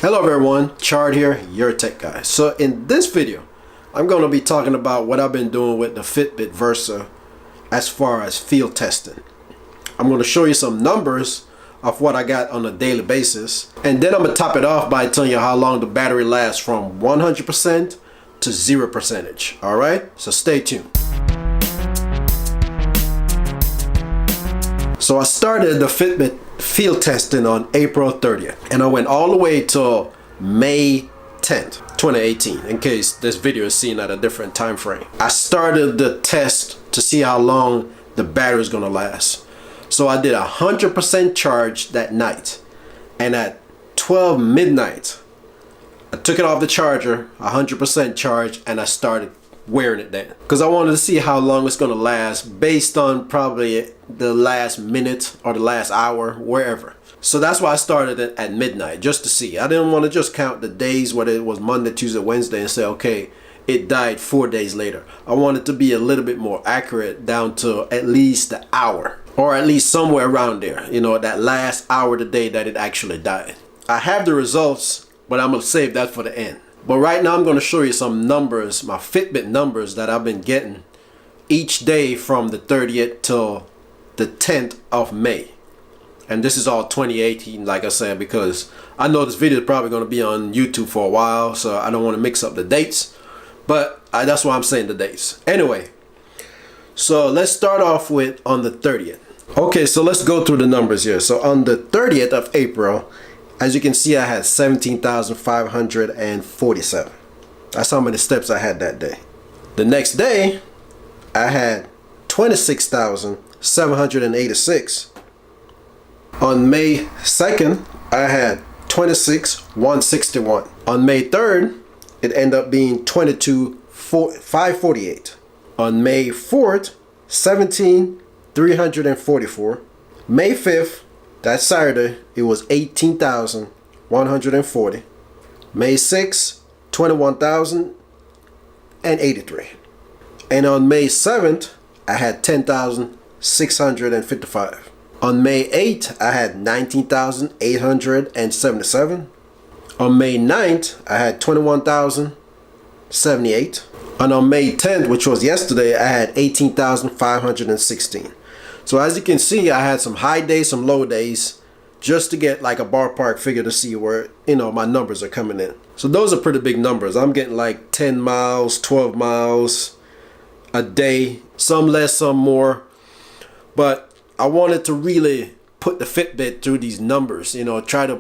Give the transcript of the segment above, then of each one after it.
Hello everyone, Chard here, your tech guy. So in this video, I'm going to be talking about what I've been doing with the Fitbit Versa as far as field testing. I'm going to show you some numbers of what I got on a daily basis, and then I'm going to top it off by telling you how long the battery lasts from 100% to 0%. Alright, so stay tuned. So I started the Fitbit field testing on April 30th, and I went all the way till May 10th, 2018, in case this video is seen at a different time frame. I started the test to see how long the battery is going to last. So I did 100% charge that night, and at 12 midnight I took it off the charger, 100% charge, and I started wearing it then, because I wanted to see how long it's going to last based on probably the last minute or the last hour, wherever. So that's why I started it at midnight, just to see. I didn't want to just count the days, whether it was Monday, Tuesday, Wednesday, and say, okay, it died 4 days later. I wanted to be a little bit more accurate, down to at least the hour, or at least somewhere around there, you know, that last hour of the day that it actually died. I have the results, but I'm going to save that for the end. But right now I'm going to show you some numbers, my Fitbit numbers that I've been getting each day from the 30th till the 10th of May. And this is all 2018, like I said, because I know this video is probably going to be on YouTube for a while, so I don't want to mix up the dates. But that's why I'm saying the dates. Anyway, so let's start off with on the 30th. Okay, so let's go through the numbers here. So on the 30th of April, as you can see, I had 17,547. That's how many steps I had that day. The next day, I had 26,786. On May 2nd, I had 26,161. On May 3rd, it ended up being 22,548. On May 4th, 17,344. May 5th, that Saturday, it was 18,140. May 6th, 21,083. And on May 7th, I had 10,655. On May 8th, I had 19,877. On May 9th, I had 21,078. And on May 10th, which was yesterday, I had 18,516. So as you can see, I had some high days, some low days, just to get like a ballpark figure to see where, you know, my numbers are coming in. So those are pretty big numbers. I'm getting like 10 miles, 12 miles a day, some less, some more. But I wanted to really put the Fitbit through these numbers, you know, try to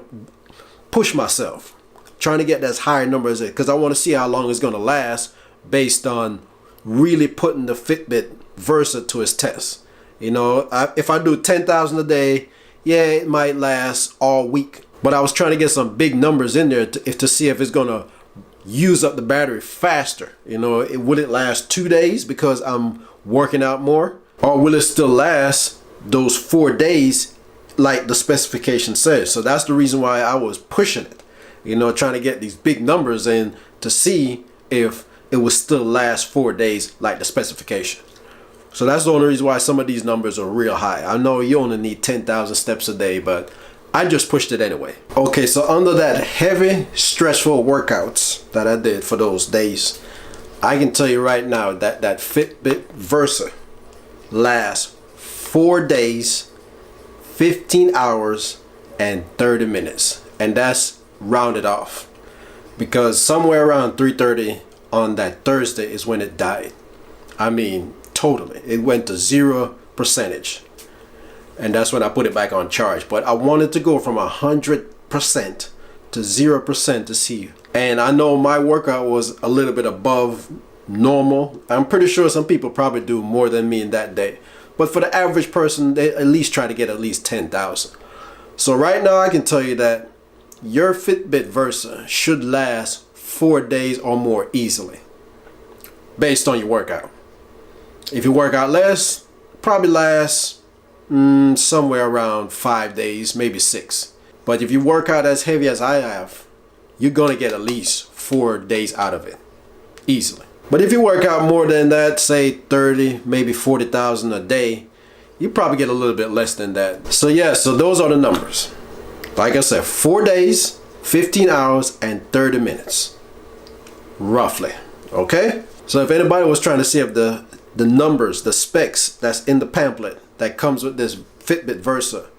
push myself, trying to get as higher numbers, because I want to see how long it's going to last based on really putting the Fitbit Versa to its test. You know, if I do 10,000 a day, yeah, it might last all week. But I was trying to get some big numbers in there to see if it's going to use up the battery faster. You know, will it last 2 days because I'm working out more? Or will it still last those 4 days like the specification says? So that's the reason why I was pushing it. You know, trying to get these big numbers in to see if it will still last 4 days like the specification. So that's the only reason why some of these numbers are real high. I know you only need 10,000 steps a day, but I just pushed it anyway. Okay, so under that heavy, stressful workouts that I did for those days, I can tell you right now that that Fitbit Versa lasts 4 days, 15 hours, and 30 minutes. And that's rounded off, because somewhere around 3:30 on that Thursday is when it died. I mean, totally, it went to 0%, and that's when I put it back on charge. But I wanted to go from 100% to 0% to see, and I know my workout was a little bit above normal. I'm pretty sure some people probably do more than me in that day, but for the average person, they at least try to get at least 10,000. So right now I can tell you that your Fitbit Versa should last 4 days or more easily based on your workout. If you work out less, probably lasts somewhere around 5 days, maybe 6. But if you work out as heavy as I have, you're gonna get at least 4 days out of it easily. But if you work out more than that, say 30, maybe 40,000 a day, you probably get a little bit less than that. So yeah, so those are the numbers. Like I said, 4 days, 15 hours and 30 minutes. Roughly. Okay? So if anybody was trying to see if the numbers, the specs that's in the pamphlet that comes with this Fitbit Versa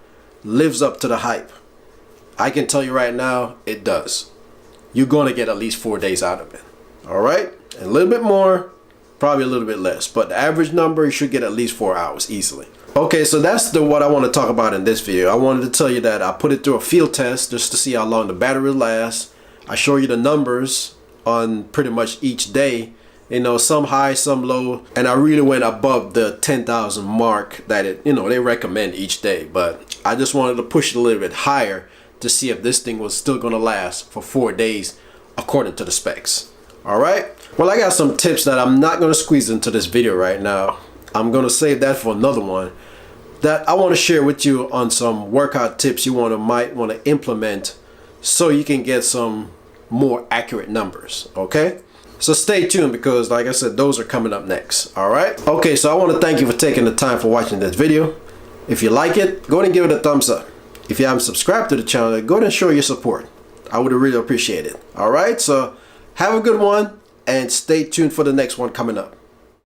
lives up to the hype, I can tell you right now, it does. You're going to get at least 4 days out of it. All right? And a little bit more, probably a little bit less. But the average number, you should get at least 4 hours easily. Okay, so that's what I want to talk about in this video. I wanted to tell you that I put it through a field test just to see how long the battery lasts. I show you the numbers on pretty much each day. You know, some high, some low. And I really went above the 10,000 mark that they recommend each day. But I just wanted to push it a little bit higher to see if this thing was still going to last for 4 days according to the specs. All right. Well, I got some tips that I'm not going to squeeze into this video right now. I'm going to save that for another one that I want to share with you on some workout tips you might want to implement so you can get some more accurate numbers. Okay. So stay tuned because like I said, those are coming up next. All right. Okay. So I want to thank you for taking the time for watching this video. If you like it, go ahead and give it a thumbs up. If you haven't subscribed to the channel, go ahead and show your support. I would really appreciate it. All right. So have a good one and stay tuned for the next one coming up.